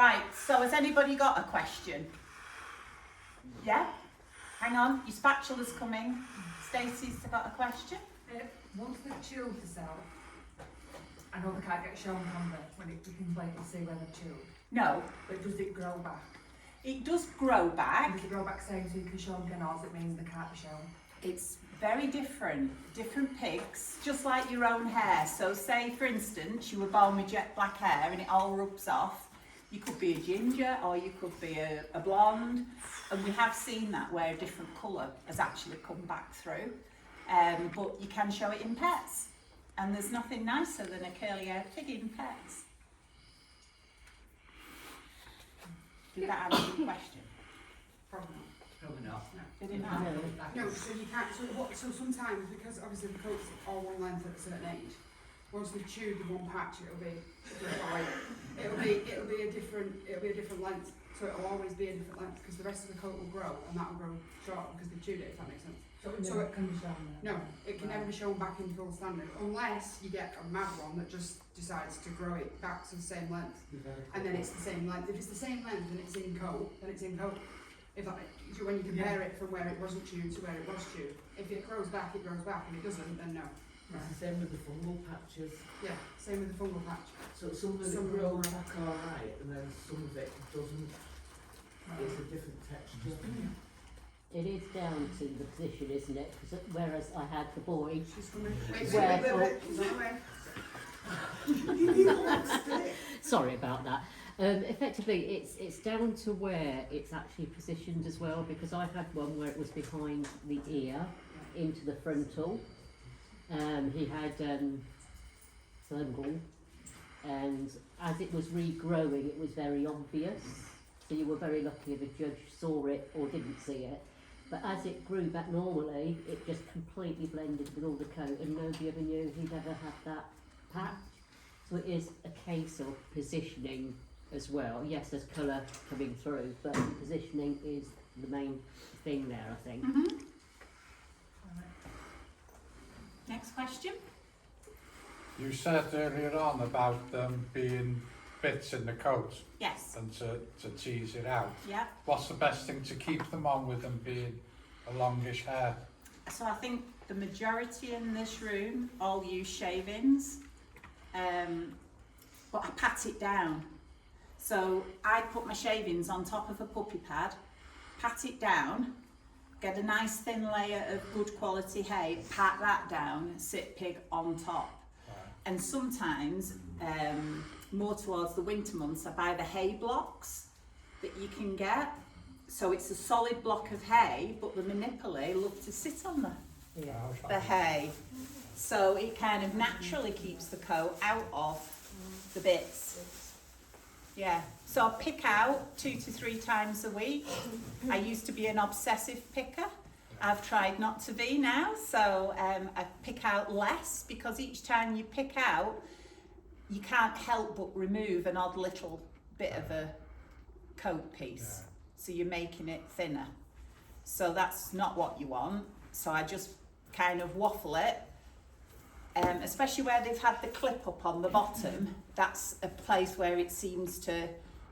Right, so has anybody got a question? Yeah? Hang on, your spatula's coming. Stacey's got a question. Once they've chewed the cell, I know they can't get shown, can they? When you can blatantly see where they've chewed. No, But does it grow back? it does grow back. Does it grow back same so you can show them again, or does it mean they can't be shown? It's very different. Different pigs, just like your own hair. So say, for instance, you were born with jet black hair and it all rubs off. You could be a ginger or you could be a blonde. And we have seen that where a different colour has actually come back through. But you can show it in pets. And there's nothing nicer than a curly haired pig in pets. Did that answer your question? Probably not. Probably not. Did it not? No, so you can't. So sometimes, because obviously the coats are one length at a certain age, once they've chewed the one patch, it'll be a different length. So it'll always be a different length because the rest of the coat will grow and that will grow shorter because they've chewed it. If that makes sense. So it can be shown then? No, it can never be shown back in full standard unless you get a mad one that just decides to grow it back to the same length, and then it's the same length. If it's the same length and it's in coat, then it's in coat. If that, so when you compare it from where it wasn't chewed to where it was chewed, if it grows back, it grows back. If it doesn't, then no. It's the same with the fungal patches. Yeah, same with the fungal patch. So some of it grows back alright, and then some of it doesn't. It's a different texture. It is down to the position, isn't it? Because whereas I had the boy, She's coming. sorry about that. Effectively, it's down to where it's actually positioned as well. Because I had one where it was behind the ear, into the frontal. He had fungal, and as it was regrowing, it was very obvious. So you were very lucky if a judge saw it or didn't see it. But as it grew back normally, it just completely blended with all the coat and nobody ever knew he'd ever had that patch. So it is a case of positioning as well. Yes, there's colour coming through, but positioning is the main thing there, I think. Mm-hmm. Next question. You said earlier on about them being bits in the coat Yes. and to tease it out. Yeah. What's the best thing to keep them on with them being a longish hair? So I think the majority in this room all use shavings, but I pat it down. So I put my shavings on top of a puppy pad, pat it down, get a nice thin layer of good quality hay, pat that down, sit pig on top. Right. And sometimes, more towards the winter months, I buy the hay blocks that you can get. So it's a solid block of hay, but the Minipli love to sit on the hay. So it kind of naturally keeps the coat out of the bits. Yeah, so I pick out 2 to 3 times a week. I used to be an obsessive picker. I've tried not to be now, so I pick out less because each time you pick out, you can't help but remove an odd little bit of a coat piece. Yeah. So you're making it thinner. So that's not what you want. So I just kind of waffle it, especially where they've had the clip up on the bottom. That's a place where it seems to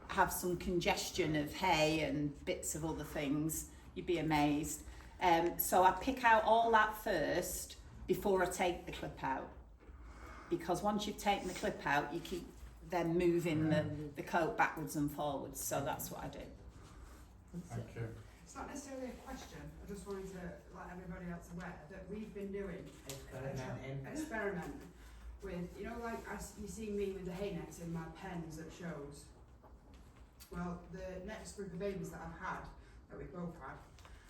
have some congestion of hay and bits of other things. You'd be amazed. So I pick out all that first before I take the clip out. Because once you've taken the clip out, you keep then moving the coat backwards and forwards. So that's what I do. Thank you. It's not necessarily a question. I just wanted to let everybody else aware that we've been doing experiment with, you know, like you see me with the hay nets in my pens at shows. Well, the next group of babies that I've had, that we've both had,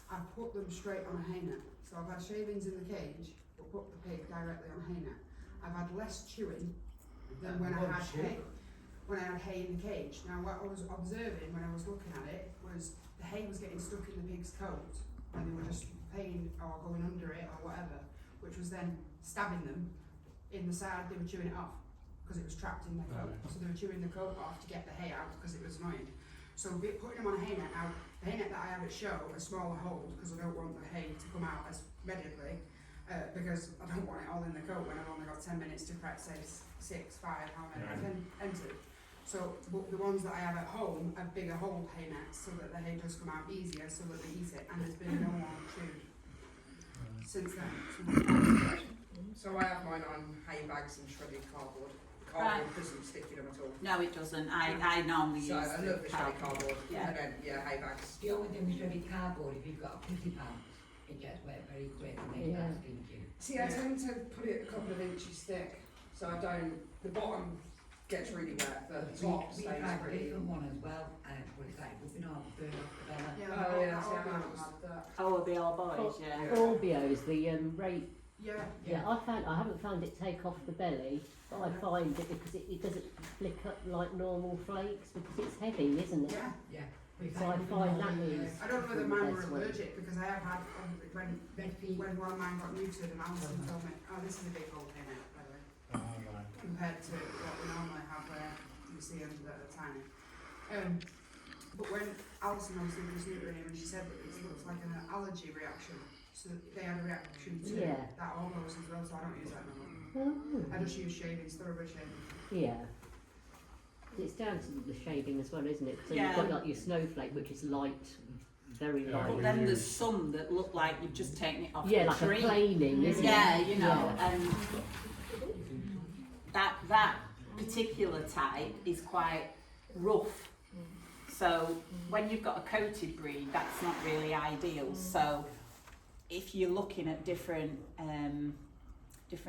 I've put them straight on a hay net. So I've had shavings in the cage, but put the pig directly on a hay net. I've had less chewing than when I had hay. When I had hay in the cage. Now, what I was observing when I was looking at it was the hay was getting stuck in the pig's coat, and they were just paying or going under it or whatever, which was then stabbing them in the side. They were chewing it off because it was trapped in their coat. So they were chewing the coat off to get the hay out because it was annoying. So putting them on a hay net. Now, the hay net that I have at show, a smaller hold because I don't want the hay to come out as medically. Because I don't want it all in the coat when I've only got 10 minutes to prep, say 6, 5, how many I've entered. So, but the ones that I have at home are bigger hole hay nets so that the hay does come out easier so that they eat it, and there's been no more chewed since then. So I have mine on hay bags and shredded cardboard. Right. Cardboard doesn't stick in them at all. No, it doesn't. I normally use So I love the shredded cardboard. cardboard. Yeah. And then, yeah, hay bags. The only thing with shredded cardboard, if you've got a putty pan, it gets wet very quick and makes Yeah. that stinky. See, I tend to put it a couple of inches thick, so I don't. The bottom gets really wet, but the top We stays tried a pretty. different one as well, but it's like rubbing off, burn off the belly. Yeah, Oh, yeah, that see, I all haven't had that. Oh, are they all boys? Yeah. Yeah. Orbeos, the rate. Yeah. Yeah, I haven't found it take off the belly, but I find it because it doesn't flick up like normal flakes because it's heavy, isn't it? Yeah. Yeah. We So I rubbing find off that the, is- I don't know whether mine were That's what- allergic because I have had when red feet. when one of mine got neutered and Alison told me, oh, this is a big hole hay net, by the way, Oh, right. compared to what we normally have where you see them that are tiny. But when Alison obviously was neutering him and she said that it looks like an allergy reaction, so they had a reaction to Yeah. that almost as well, so I don't use that no more. Oh, I just use shavings, thoroughbred shaving. yeah. It's down to the shaving as well, isn't it? So Yeah. you've got like your snowflake, which is light, very Yeah, light. But then there's some that look like you've just taken it off Yeah, the like tree. a planing, isn't Yeah, it? you know, Yeah. and that particular type is quite rough. So when you've got a coated breed, that's not really ideal. So if you're looking at different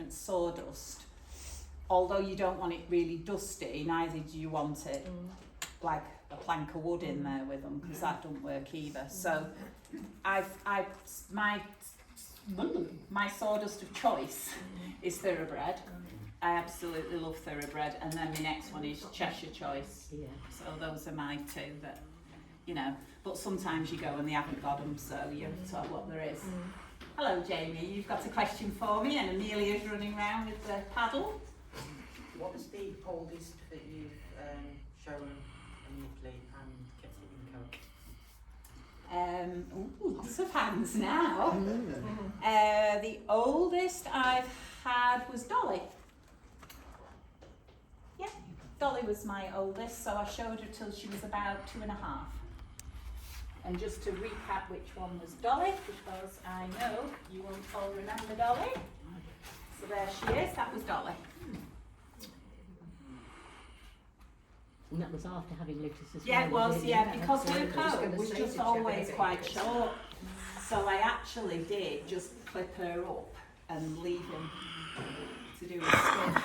sawdust, although you don't want it really dusty, neither do you want it like a plank of wood in there with them because that don't work either. So my sawdust of choice is thoroughbred. I absolutely love thoroughbred, and then my next one is Cheshire Choice. Yeah. So those are my two that, you know, but sometimes you go and they haven't got them, so you're told what there is. Hello Jamie, you've got a question for me, and Amelia's running around with the paddle. What was the oldest that you've shown a Minipli and kept it in Coke? Ooh, lots of hands now. The oldest I've had was Dolly. Yeah, Dolly was my oldest, so I showed her till she was about 2.5. And just to recap which one was Dolly, because I know you won't all remember Dolly. So there she is, that was Dolly. And that was after having litters as Yeah, well. it was, wasn't yeah, because her absolutely. I was coat gonna was say just to check always it. quite short. So I actually did just clip her up and leave him to do his stuff.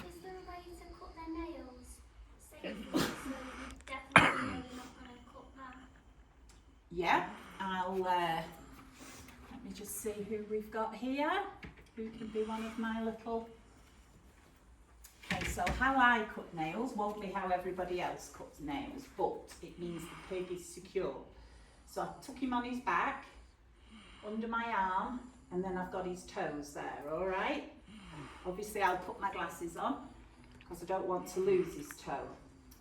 Is there a way to cut their nails safely so you definitely know you're not going to cut that? Yeah, I'll let me just see who we've got here. Who can be one of my little... Okay, so how I cut nails won't be how everybody else cuts nails, but it means the pig is secure. So I took him on his back, under my arm, and then I've got his toes there, all right? Obviously I'll put my glasses on because I don't want to lose his toe.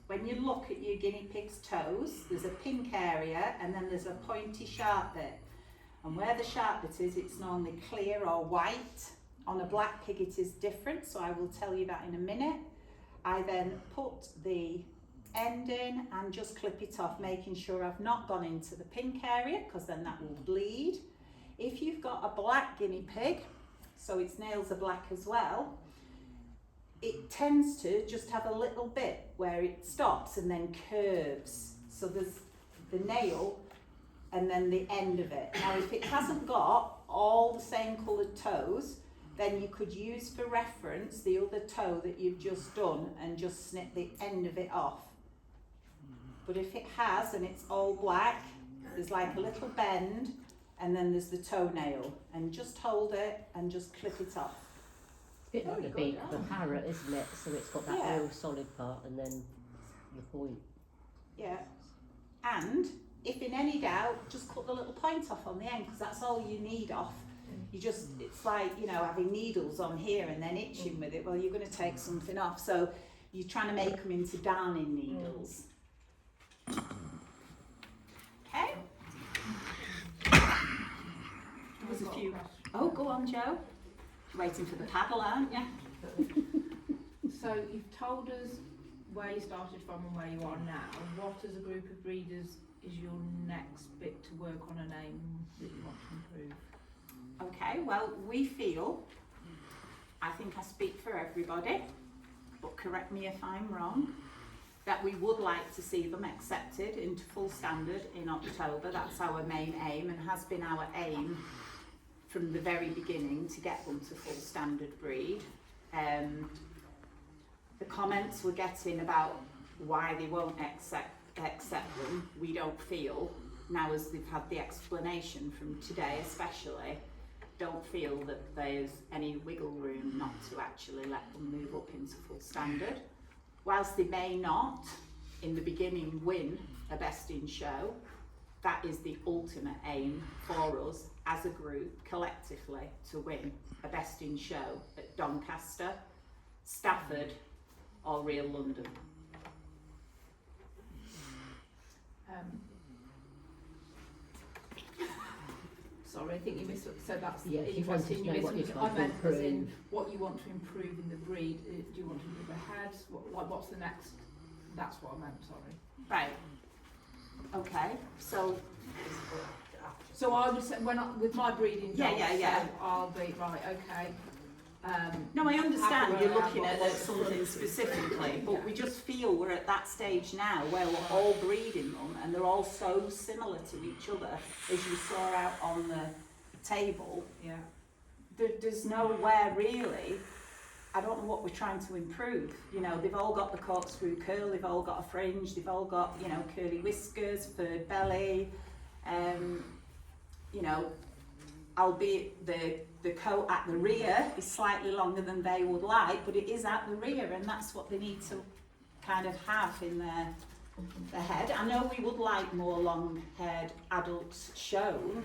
When you look at your guinea pig's toes, there's a pink area and then there's a pointy sharp bit. And where the sharp bit is, it's normally clear or white. On a black pig it is different, so I will tell you that in a minute. I then put the end in and just clip it off, making sure I've not gone into the pink area because then that will bleed. If you've got a black guinea pig, so its nails are black as well, it tends to just have a little bit where it stops and then curves. So there's the nail and then the end of it. Now if it hasn't got all the same coloured toes, then you could use for reference the other toe that you've just done and just snip the end of it off. But if it has and it's all black, there's like a little bend and then there's the toenail, and just hold it and just clip it off. Bit like the beak of a parrot, isn't it? So it's got that Yeah. real solid part and then the point. Yeah. And if in any doubt, just cut the little point off on the end because that's all you need off. You just, it's like, you know, having needles on here and then itching with it. Well, you're going to take something off. So you're trying to make them into darning needles. Okay. There was a few. Oh, go on, Joe. You're waiting for the paddle, aren't you? So you've told us where you started from and where you are now. What, as a group of breeders, is your next bit to work on a name that you want to improve? Okay, well, we feel, I think I speak for everybody, but correct me if I'm wrong, that we would like to see them accepted into full standard in October. That's our main aim and has been our aim from the very beginning, to get them to full standard breed. The comments we're getting about why they won't accept them, we don't feel, now as they've had the explanation from today especially, don't feel that there's any wiggle room not to actually let them move up into full standard. Whilst they may not, in the beginning, win a best in show, that is the ultimate aim for us as a group, collectively, to win a best in show at Doncaster, Stafford, or Real London. Sorry, I think you missed. So that's Yeah, you wanted to interesting. know You what missed. you'd I like to meant as in improve. what you want to improve in the breed. Do you want to improve the head? What's the next? That's what I meant. Sorry. Right. Okay. So I would say with my breeding dogs, Yeah. so I'll be right. Okay. No, I understand happy you're where I am, looking but at what's something the- specifically, but Yeah. we just feel we're at that stage now where we're all breeding them and they're all so similar to each other, as you saw out on the table. Yeah. There's nowhere really, I don't know what we're trying to improve. You know, they've all got the corkscrew curl, they've all got a fringe, they've all got, you know, curly whiskers, furred belly, you know, albeit the coat at the rear is slightly longer than they would like, but it is at the rear, and that's what they need to kind of have in their head. I know we would like more long-haired adults shown,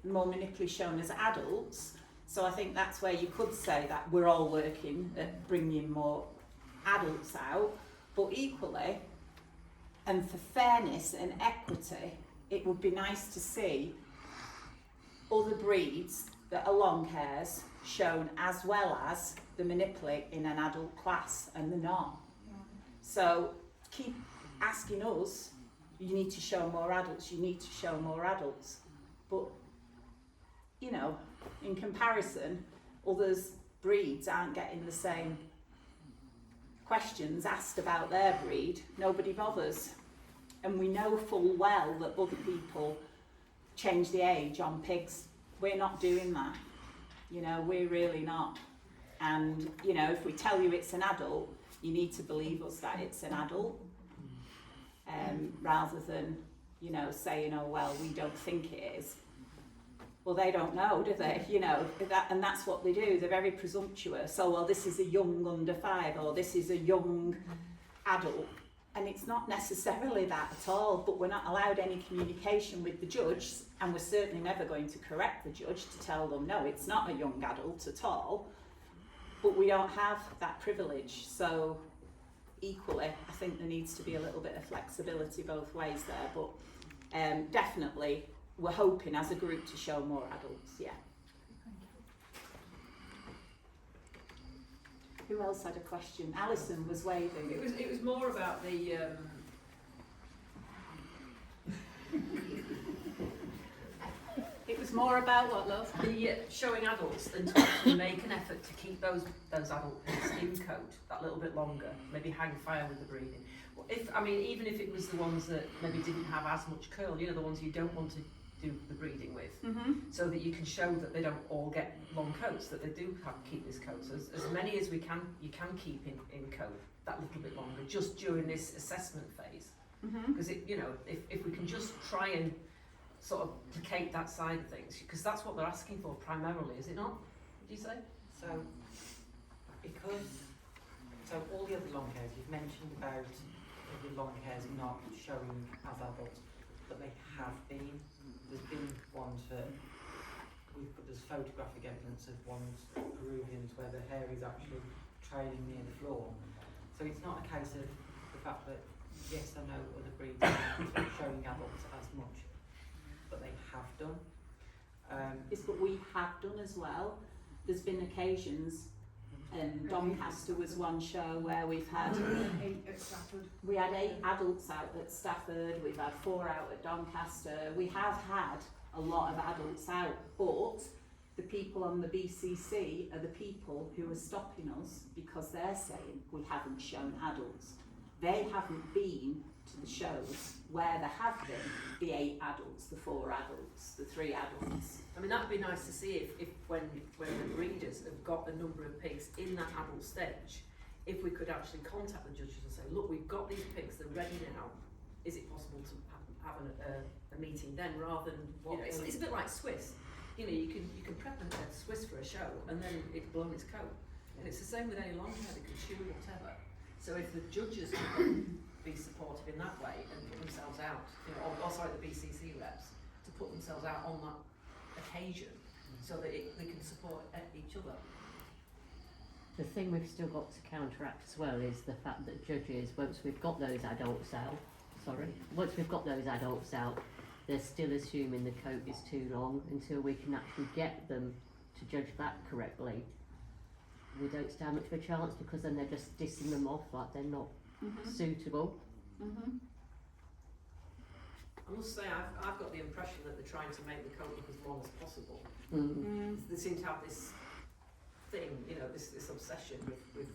more Minipli shown as adults, so I think that's where you could say that we're all working at bringing more adults out, but equally, and for fairness and equity, it would be nice to see other breeds that are long hairs shown as well as the Minipli in an adult class, and they're not. So keep asking us, you need to show more adults, you need to show more adults. But, you know, in comparison, others' breeds aren't getting the same questions asked about their breed. Nobody bothers. And we know full well that other people change the age on pigs. We're not doing that. You know, we're really not. And, you know, if we tell you it's an adult, you need to believe us that it's an adult. Rather than, you know, saying, oh, well, we don't think it is. Well, they don't know, do they? You know, and that's what they do. They're very presumptuous. So, well, this is a young under 5, or this is a young adult. And it's not necessarily that at all, but we're not allowed any communication with the judge, and we're certainly never going to correct the judge to tell them, no, it's not a young adult at all. But we don't have that privilege. So equally, I think there needs to be a little bit of flexibility both ways there, but definitely we're hoping as a group to show more adults, yeah. Who else had a question? Alison was waving. It was more about the It was more about what, love? showing adults and to actually make an effort to keep those adult skin coat that little bit longer, maybe hang fire with the breeding. Even if it was the ones that maybe didn't have as much curl, you know, the ones you don't want to do the breeding with, so that you can show that they don't all get long coats, that they do keep this coat. So as many as you can keep in coat that little bit longer, just during this assessment phase. Because if we can just try and sort of placate that side of things, because that's what they're asking for primarily, is it not? Would you say? So all the other long hairs, you've mentioned about the long hairs not showing as adults, but they have been. There's been ones that there's photographic evidence of ones, Peruvians, where the hair is actually trailing near the floor. So it's not a case of the fact that, yes, I know other breeds aren't showing adults as much, but they have done. It's what we have done as well. There's been occasions And Doncaster was one show where we've had 8 at Stafford. we had 8 adults out at Stafford, we've had 4 out at Doncaster. We have had a lot of adults out, but the people on the BCC are the people who are stopping us because they're saying we haven't shown adults. They haven't been to the shows where there have been the 8 adults, the 4 adults, the 3 adults. I mean, that'd be nice to see if when the breeders have got a number of pigs in that adult stage, if we could actually contact the judges and say, look, we've got these pigs, they're ready now. Is it possible to have a meeting then, rather than it's a bit like Swiss. You know, you can prep a Swiss for a show and then it's blown its coat. And it's the same with any long hair, they could chew whatever. So if the judges can be supportive in that way and put themselves out, you know, or sorry, the BCC reps, to put themselves out on that occasion so that they can support each other. The thing we've still got to counteract as well is the fact that judges, once we've got those adults out, they're still assuming the coat is too long until we can actually get them to judge that correctly. We don't stand much of a chance because then they're just dissing them off like they're not suitable. I must say, I've got the impression that they're trying to make the coat look as long as possible. They seem to have this thing, you know, this obsession with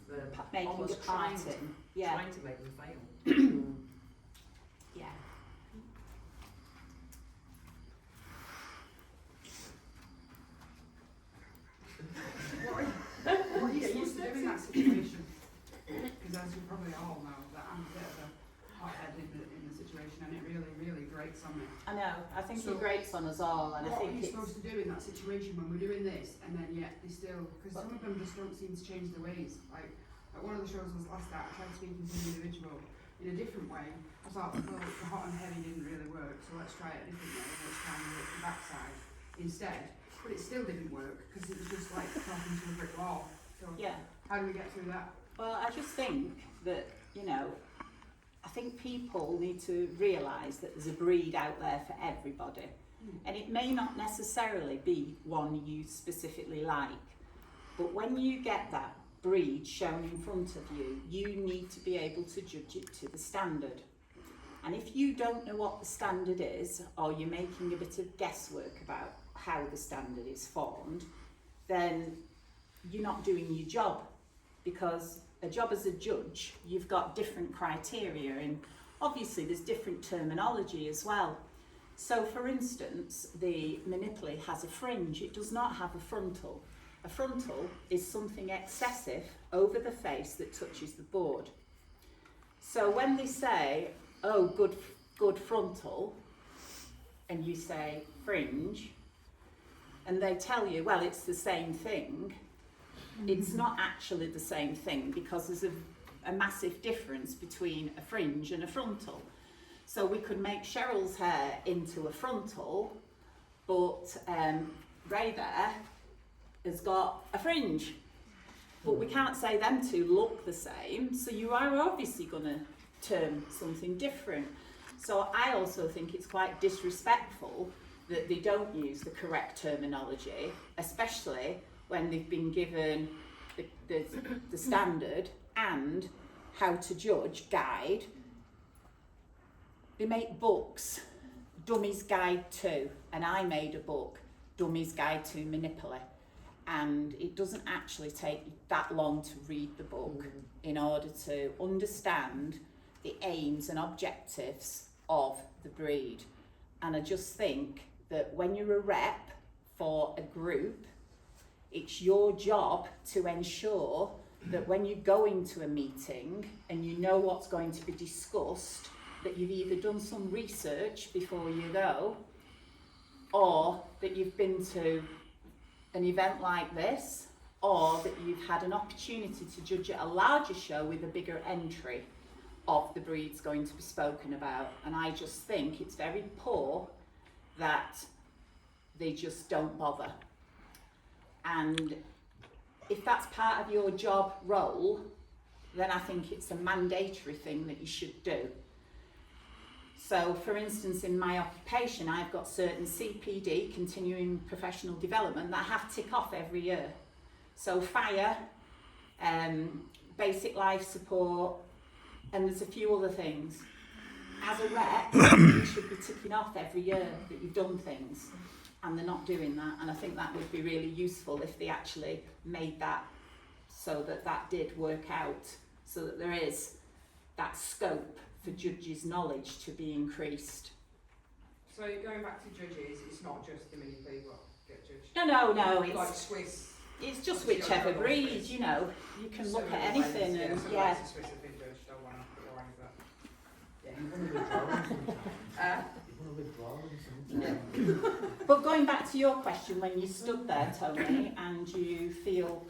Making almost a pattern. trying to make them fail. Yeah. What are you supposed to do in that situation? Because as you probably all know, that I'm a bit of a hothead in the situation, and it really, really grates on me. I know, I think So, it grates on us all, and I What are think you it's... supposed to do in that situation when we're doing this, and then yet they still, because some of them just don't seem to change their ways. Like, at one of the shows was last out, I tried speaking to an individual in a different way. I thought, well, the hot and heavy didn't really work, so let's try it a different way, let's try and work the backside instead. But it still didn't work, because it was just like talking to a brick wall. So Yeah. how do we get through that? Well, I just think that, you know, I think people need to realise that there's a breed out there for everybody. And it may not necessarily be one you specifically like, but when you get that breed shown in front of you, you need to be able to judge it to the standard. And if you don't know what the standard is, or you're making a bit of guesswork about how the standard is formed, then you're not doing your job, because a job as a judge, you've got different criteria, and obviously there's different terminology as well. So for instance, the Minipli has a fringe, it does not have a frontal. A frontal is something excessive over the face that touches the board. So when they say, oh, good frontal, and you say fringe, and they tell you, well, it's the same thing, it's not actually the same thing, because there's a massive difference between a fringe and a frontal. So we could make Cheryl's hair into a frontal, but Ray there has got a fringe. But we can't say them two look the same, so you are obviously going to term something different. So I also think it's quite disrespectful that they don't use the correct terminology, especially when they've been given the standard and how to judge guide. They make books, Dummy's Guide to, and I made a book, Dummy's Guide to Minipli, and it doesn't actually take that long to read the book in order to understand the aims and objectives of the breed. And I just think that when you're a rep for a group, it's your job to ensure that when you go into a meeting and you know what's going to be discussed, that you've either done some research before you go, or that you've been to an event like this, or that you've had an opportunity to judge at a larger show with a bigger entry of the breeds going to be spoken about. And I just think it's very poor that they just don't bother. And if that's part of your job role, then I think it's a mandatory thing that you should do. So for instance, in my occupation, I've got certain CPD, continuing professional development, that I have to tick off every year. So fire, basic life support, and there's a few other things. As a rep, you should be ticking off every year that you've done things, and they're not doing that. And I think that would be really useful if they actually made that so that that did work out, so that there is that scope for judges' knowledge to be increased. So going back to judges, it's not just the Minipli what get judged. No, Like it's Swiss. it's just whichever breed, you know. You can look at anything, and so yeah. Swiss have been judged. I want that. You want to withdraw them sometimes. You want to withdraw them sometimes. But going back to your question, when you stood there, Tony, and you feel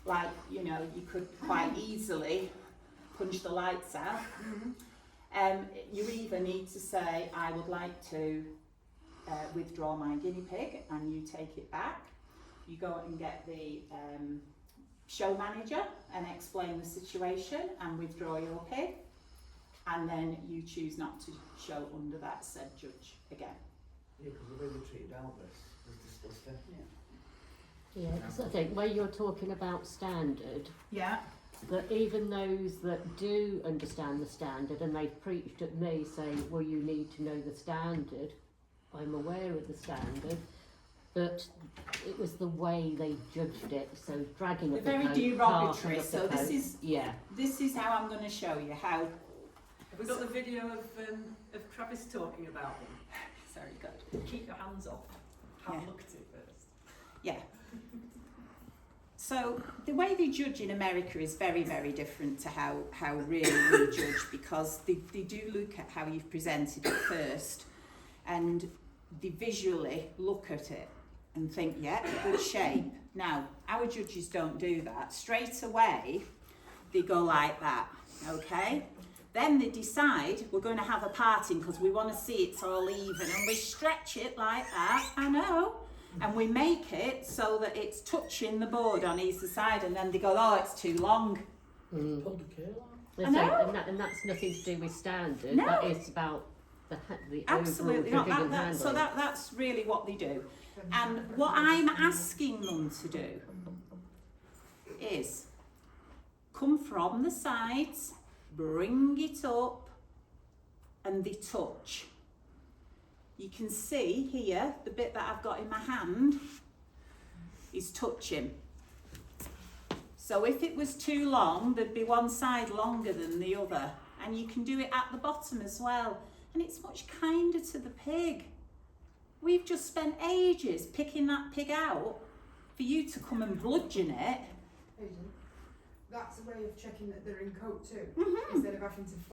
like, you know, you could quite easily punch the lights out, you either need to say, I would like to withdraw my guinea pig, and you take it back. You go and get the show manager and explain the situation and withdraw your pig, and then you choose not to show under that said judge again. Yeah, because the way they treated Elvis was disgusting. Yeah, so I think where you're talking about standard, Yeah. that even those that do understand the standard and they've preached at me saying, well, you need to know the standard, I'm aware of the standard, but it was the way they judged it, so dragging They're up the very coat, derogatory, parking up the so this coat. is Yeah. this is how I'm going to show you how. Have we got the video of Travis talking about them? Very good. Keep your hands off. Have Yeah. a look at it first. Yeah. So the way they judge in America is very, very different to how really we judge, because they do look at how you've presented it first, and they visually look at it and think, yeah, good shape. Now, our judges don't do that. Straight away, they go like that, okay? Then they decide we're going to have a parting because we want to see it's all even, and we stretch it like that, I know, and we make it so that it's touching the board on either side, and then they go, oh, it's too long. Mm. Pulled the curl on. And, I so, know. and that's nothing to do with standard, No. that is about the Absolutely overall not. judging and handling. So that's really what they do. And what I'm asking them to do is come from the sides, bring it up, and they touch. You can see here, the bit that I've got in my hand is touching. So if it was too long, there'd be one side longer than the other. And you can do it at the bottom as well. And it's much kinder to the pig. We've just spent ages picking that pig out for you to come and bludgeon it. That's a way of checking that they're in coat too, Mhm. instead of having to